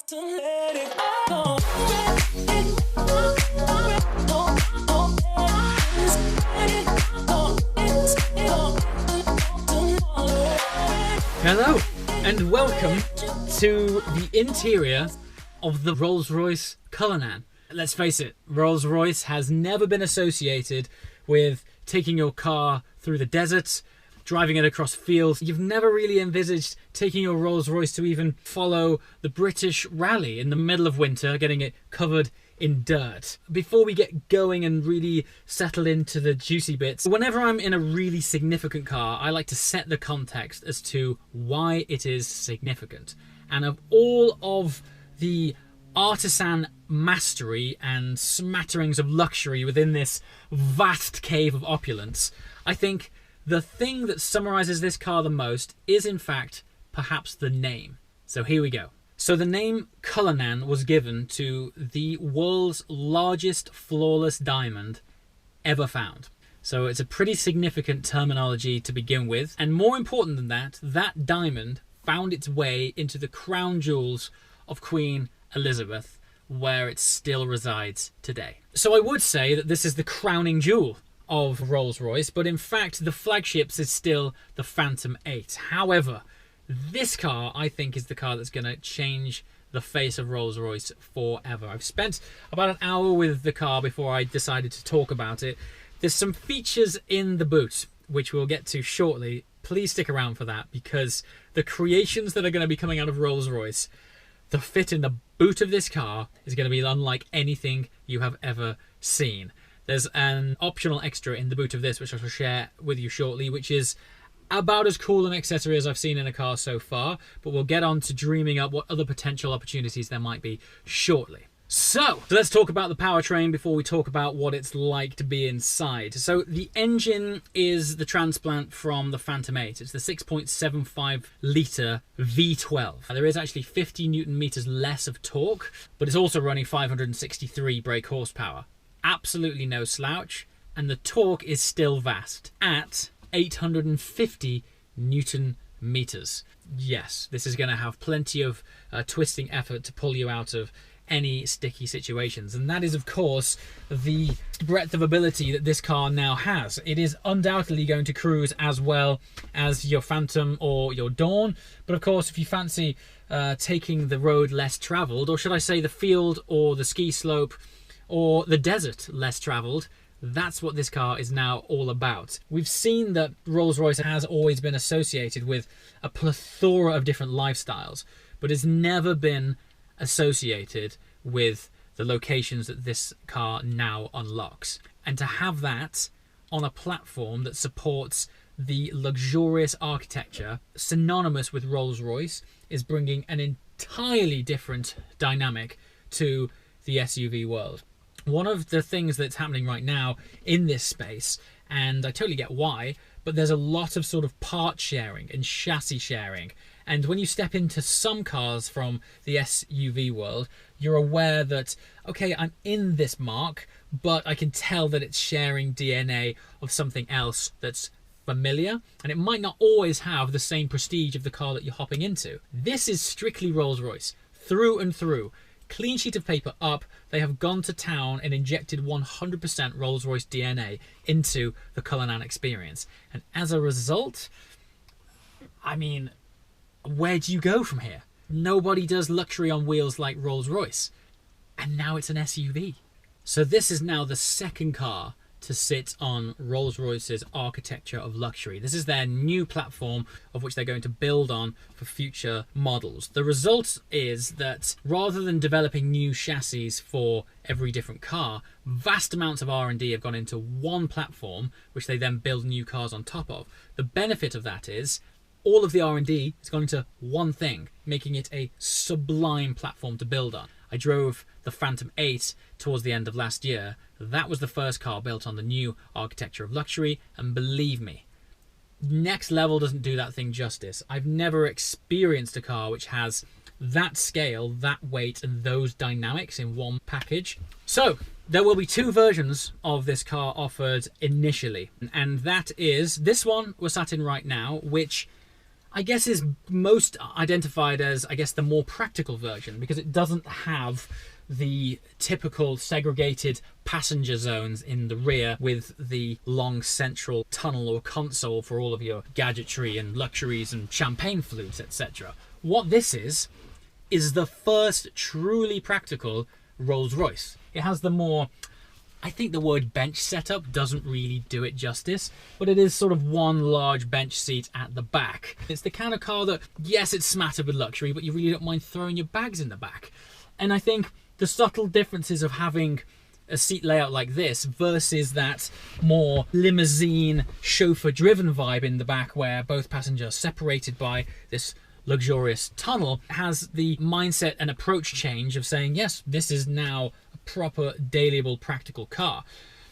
Hello and welcome to the interior of the Rolls-Royce Cullinan. Let's face it, Rolls-Royce has never been associated with taking your car through the desert, driving it across fields. You've never really envisaged taking your Rolls-Royce to even follow the British Rally in the middle of winter, getting it covered in dirt. Before we get going and really settle into the juicy bits, whenever I'm in a really significant car, I like to set the context as to why it is significant. And of all of the artisan mastery and smatterings of luxury within this vast cave of opulence, I think the thing that summarizes this car the most is, in fact, perhaps the name. So here we go. So the name Cullinan was given to the world's largest flawless diamond ever found. So it's a pretty significant terminology to begin with. And more important than that, that diamond found its way into the crown jewels of Queen Elizabeth, where it still resides today. So I would say that this is the crowning jewel of Rolls-Royce, but in fact the flagships is still the Phantom 8. However, this car, I think, is the car that's going to change the face of Rolls-Royce forever. I've spent about an hour with the car before I decided to talk about it. There's some features in the boot, which we'll get to shortly. Please stick around for that, because the creations that are going to be coming out of Rolls-Royce, the fit in the boot of this car is going to be unlike anything you have ever seen. There's an optional extra in the boot of this, which I shall share with you shortly, which is about as cool an accessory as I've seen in a car so far, but we'll get on to dreaming up what other potential opportunities there might be shortly. So let's talk about the powertrain before we talk about what it's like to be inside. So the engine is the transplant from the Phantom 8. It's the 6.75 litre V12. There is actually 50 Newton meters less of torque, but it's also running 563 brake horsepower. Absolutely no slouch, and the torque is still vast at 850 Newton meters. Yes, this is going to have plenty of twisting effort to pull you out of any sticky situations, and that is of course the breadth of ability that this car now has. It is undoubtedly going to cruise as well as your Phantom or your Dawn, but of course if you fancy taking the road less travelled, or should I say the field or the ski slope or the desert less travelled, that's what this car is now all about. We've seen that Rolls-Royce has always been associated with a plethora of different lifestyles, but has never been associated with the locations that this car now unlocks. And to have that on a platform that supports the luxurious architecture synonymous with Rolls-Royce is bringing an entirely different dynamic to the SUV world. One of the things that's happening right now in this space, and I totally get why, but there's a lot of sort of part sharing and chassis sharing. And when you step into some cars from the SUV world, you're aware that, okay, I'm in this marque, but I can tell that it's sharing DNA of something else that's familiar, and it might not always have the same prestige of the car that you're hopping into. This is strictly Rolls-Royce, through and through. Clean sheet of paper up, they have gone to town and injected 100% Rolls-Royce DNA into the Cullinan experience. And as a result, I mean, where do you go from here? Nobody does luxury on wheels like Rolls-Royce. And now it's an SUV. So this is now the second car to sit on Rolls-Royce's architecture of luxury. This is their new platform of which they're going to build on for future models. The result is that rather than developing new chassis for every different car, vast amounts of R&D have gone into one platform, which they then build new cars on top of. The benefit of that is all of the R&D has gone into one thing, making it a sublime platform to build on. I drove the Phantom 8 towards the end of last year. That was the first car built on the new architecture of luxury, and believe me, next level doesn't do that thing justice. I've never experienced a car which has that scale, that weight, and those dynamics in one package. So there will be two versions of this car offered initially, and that is this one we're sat in right now, which I guess is most identified as, I guess, the more practical version, because it doesn't have the typical segregated passenger zones in the rear with the long central tunnel or console for all of your gadgetry and luxuries and champagne flutes, etc. What this is the first truly practical Rolls-Royce. It has the more, I think the word bench setup doesn't really do it justice, but it is sort of one large bench seat at the back. It's the kind of car that, yes, it's smattered with luxury, but you really don't mind throwing your bags in the back. And I think the subtle differences of having a seat layout like this versus that more limousine chauffeur-driven vibe in the back where both passengers are separated by this luxurious tunnel has the mindset and approach change of saying, yes, this is now a proper dailyable practical car.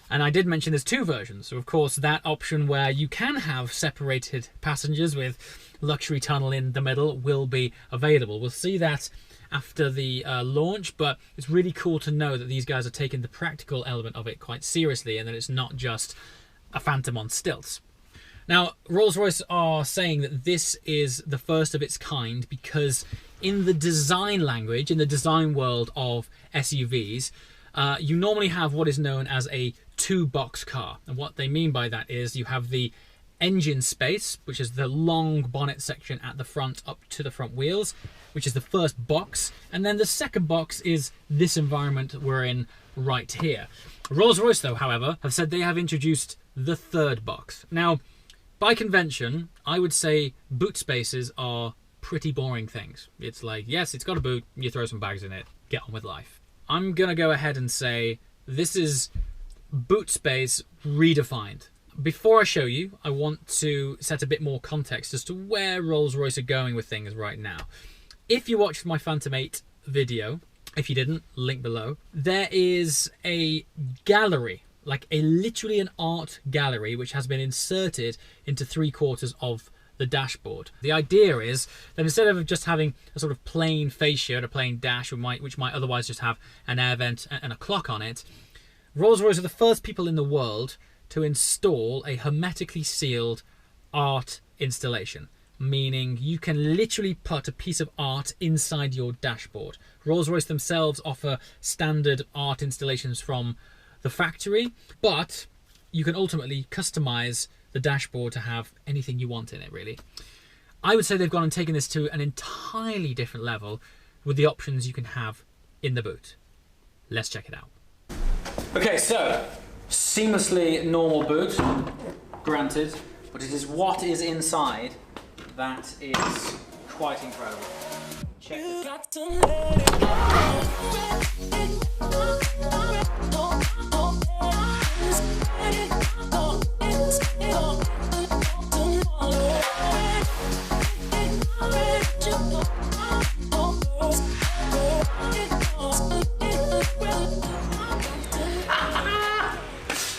And I did mention there's two versions. So of course that option where you can have separated passengers with luxury tunnel in the middle will be available. We'll see that after the launch, but it's really cool to know that these guys are taking the practical element of it quite seriously and that it's not just a Phantom on stilts. Now, Rolls-Royce are saying that this is the first of its kind because in the design language, in the design world of SUVs, you normally have what is known as a two-box car. And what they mean by that is you have the engine space, which is the long bonnet section at the front up to the front wheels, which is the first box. And then the second box is this environment we're in right here. Rolls-Royce, though, however, have said they have introduced the third box. Now, by convention, I would say boot spaces are pretty boring things. It's like, yes, it's got a boot, you throw some bags in it, get on with life. I'm gonna go ahead and say this is boot space redefined. Before I show you, I want to set a bit more context as to where Rolls-Royce are going with things right now. If you watched my Phantom 8 video, if you didn't, link below, there is a gallery, like literally an art gallery, which has been inserted into 3/4 of the dashboard. The idea is that instead of just having a sort of plain face shield, a plain dash, which might otherwise just have an air vent and a clock on it, Rolls-Royce are the first people in the world to install a hermetically sealed art installation, meaning you can literally put a piece of art inside your dashboard. Rolls-Royce themselves offer standard art installations from the factory, but you can ultimately customize the dashboard to have anything you want in it, really. I would say they've gone and taken this to an entirely different level with the options you can have in the boot. Let's check it out. Okay, so seamlessly normal boot, granted, but it is what is inside that is quite incredible. Check this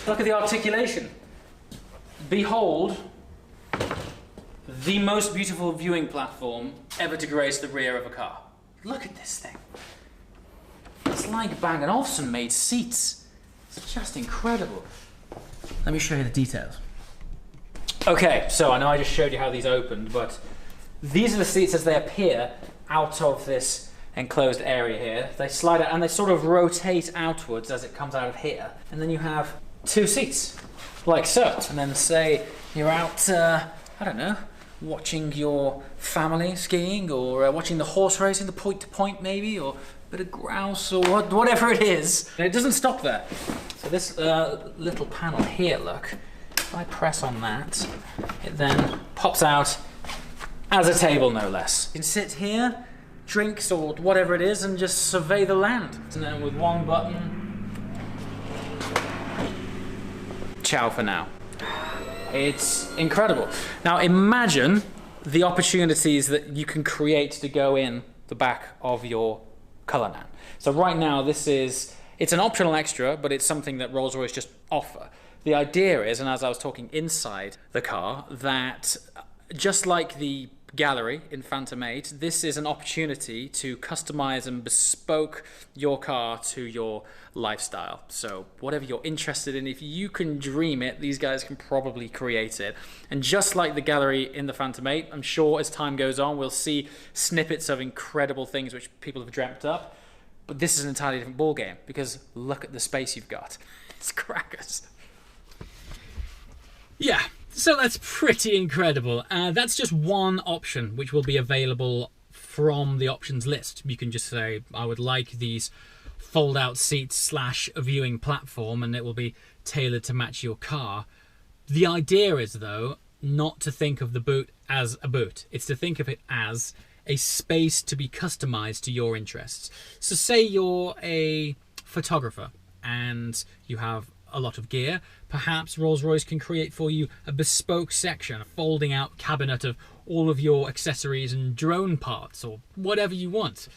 Look at the articulation. Behold the most beautiful viewing platform ever to grace the rear of a car. Look at this thing. It's like Bang & Olufsen made seats. It's just incredible. Let me show you the details. Okay, so I know I just showed you how these opened, but these are the seats as they appear out of this enclosed area here. They slide out and they sort of rotate outwards as it comes out of here. And then you have two seats, like so. And then say you're out, I don't know, watching your family skiing or watching the horse racing, the point to point maybe, or a bit of grouse or whatever it is. And it doesn't stop there. So this little panel here, look, if I press on that, it then pops out as a table, no less. You can sit here, drinks or whatever it is, and just survey the land. And then with one button, ciao for now. It's incredible. Now imagine the opportunities that you can create to go in the back of your Cullinan. So right now it's an optional extra, but it's something that Rolls-Royce just offer. The idea is, and as I was talking inside the car, that just like the gallery in Phantom 8, this is an opportunity to customize and bespoke your car to your lifestyle. So whatever you're interested in, if you can dream it, these guys can probably create it. And just like the gallery in the Phantom 8, I'm sure as time goes on, we'll see snippets of incredible things which people have dreamt up. But this is an entirely different ballgame, because look at the space you've got. It's crackers. Yeah. So that's pretty incredible. That's just one option which will be available from the options list. You can just say, I would like these fold-out seats / a viewing platform, and it will be tailored to match your car. The idea is, though, not to think of the boot as a boot. It's to think of it as a space to be customized to your interests. So say you're a photographer and you have a lot of gear. Perhaps Rolls-Royce can create for you a bespoke section, a folding out cabinet of all of your accessories and drone parts, or whatever you want.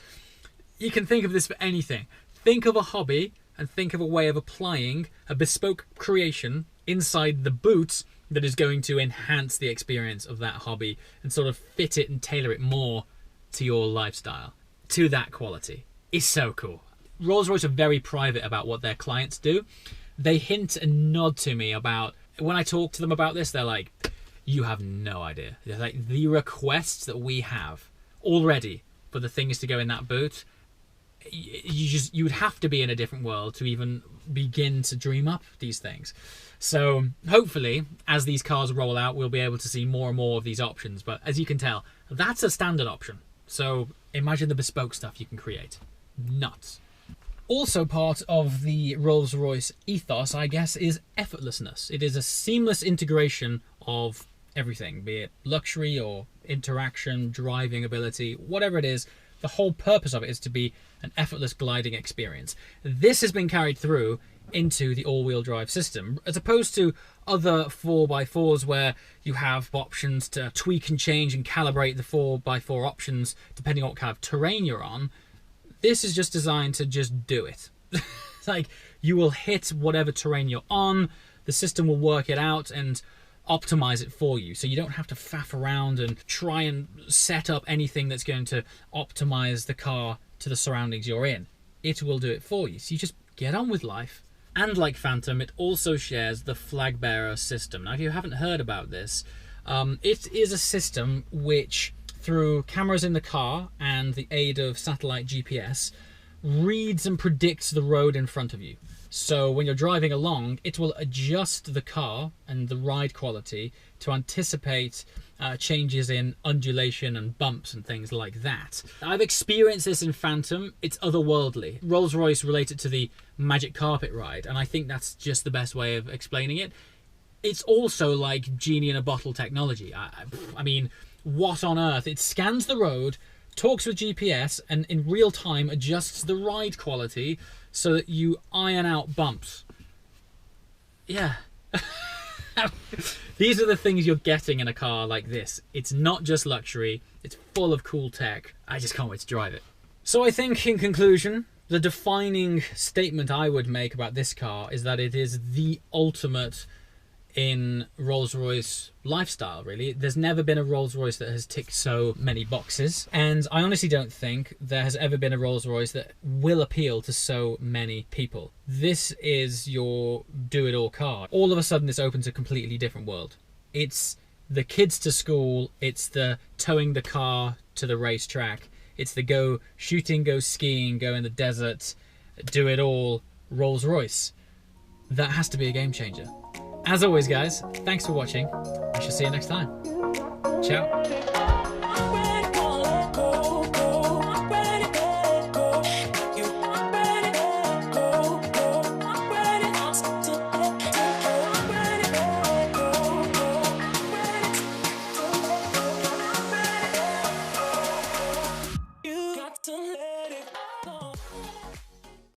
You can think of this for anything. Think of a hobby and think of a way of applying a bespoke creation inside the boot that is going to enhance the experience of that hobby and sort of fit it and tailor it more to your lifestyle, to that quality. It's so cool. Rolls-Royce are very private about what their clients do. They hint and nod to me about, when I talk to them about this, they're like, you have no idea. They're like, the requests that we have already for the things to go in that boot, you would have to be in a different world to even begin to dream up these things. So hopefully, as these cars roll out, we'll be able to see more and more of these options. But as you can tell, that's a standard option. So imagine the bespoke stuff you can create. Nuts. Also part of the Rolls-Royce ethos, I guess, is effortlessness. It is a seamless integration of everything, be it luxury or interaction, driving ability, whatever it is. The whole purpose of it is to be an effortless gliding experience. This has been carried through into the all-wheel drive system, as opposed to other 4x4s where you have options to tweak and change and calibrate the 4x4 options depending on what kind of terrain you're on. This is just designed to just do it. It's like, you will hit whatever terrain you're on, the system will work it out and optimize it for you. So you don't have to faff around and try and set up anything that's going to optimize the car to the surroundings you're in. It will do it for you. So you just get on with life. And like Phantom, it also shares the flag bearer system. Now, if you haven't heard about this, it is a system which, through cameras in the car and the aid of satellite GPS, reads and predicts the road in front of you. So when you're driving along, it will adjust the car and the ride quality to anticipate changes in undulation and bumps and things like that. I've experienced this in Phantom. It's otherworldly. Rolls-Royce related to the magic carpet ride, and I think that's just the best way of explaining it. It's also like genie in a bottle technology. I mean, what on earth? It scans the road, talks with GPS, and in real time adjusts the ride quality so that you iron out bumps. Yeah. These are the things you're getting in a car like this. It's not just luxury, it's full of cool tech. I just can't wait to drive it. So I think, in conclusion, the defining statement I would make about this car is that it is the ultimate in Rolls-Royce lifestyle, really. There's never been a Rolls-Royce that has ticked so many boxes, and I honestly don't think there has ever been a Rolls-Royce that will appeal to so many people. This is your do-it-all car. All of a sudden, this opens a completely different world. It's the kids to school, it's the towing the car to the racetrack, it's the go shooting, go skiing, go in the desert, do it all Rolls-Royce. That has to be a game changer. As always, guys, thanks for watching. I shall see you next time. Ciao.